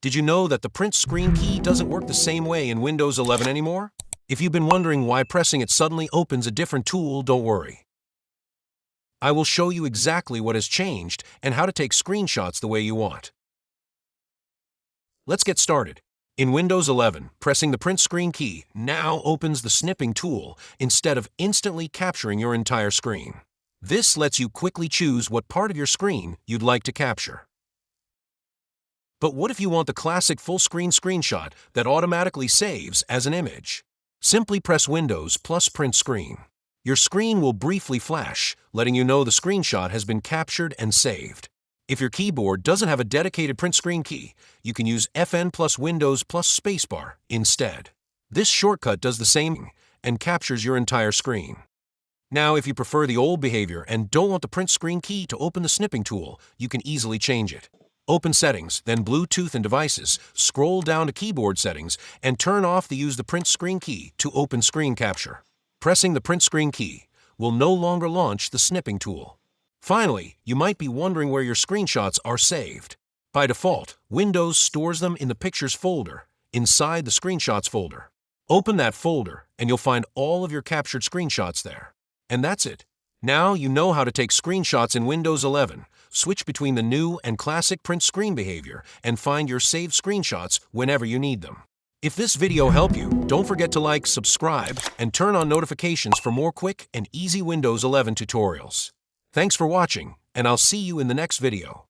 Did you know that the print screen key doesn't work the same way in Windows 11 anymore? If you've been wondering why pressing it suddenly opens a different tool, don't worry. I will show you exactly what has changed and how to take screenshots the way you want. Let's get started. In Windows 11, pressing the print screen key now opens the Snipping Tool instead of instantly capturing your entire screen. This lets you quickly choose what part of your screen you'd like to capture. But what if you want the classic full-screen screenshot that automatically saves as an image? Simply press Windows plus Print Screen. Your screen will briefly flash, letting you know the screenshot has been captured and saved. If your keyboard doesn't have a dedicated print screen key, you can use FN plus Windows plus Spacebar instead. This shortcut does the same and captures your entire screen. Now, if you prefer the old behavior and don't want the print screen key to open the Snipping Tool, you can easily change it. Open Settings, then Bluetooth and Devices, scroll down to Keyboard Settings, and turn off the Use the Print Screen key to open Screen Capture. Pressing the print screen key will no longer launch the Snipping Tool. Finally, you might be wondering where your screenshots are saved. By default, Windows stores them in the Pictures folder, inside the Screenshots folder. Open that folder, and you'll find all of your captured screenshots there. And that's it. Now you know how to take screenshots in Windows 11, switch between the new and classic print screen behavior, and find your saved screenshots whenever you need them. If this video helped you, don't forget to like, subscribe, and turn on notifications for more quick and easy Windows 11 tutorials. Thanks for watching, and I'll see you in the next video.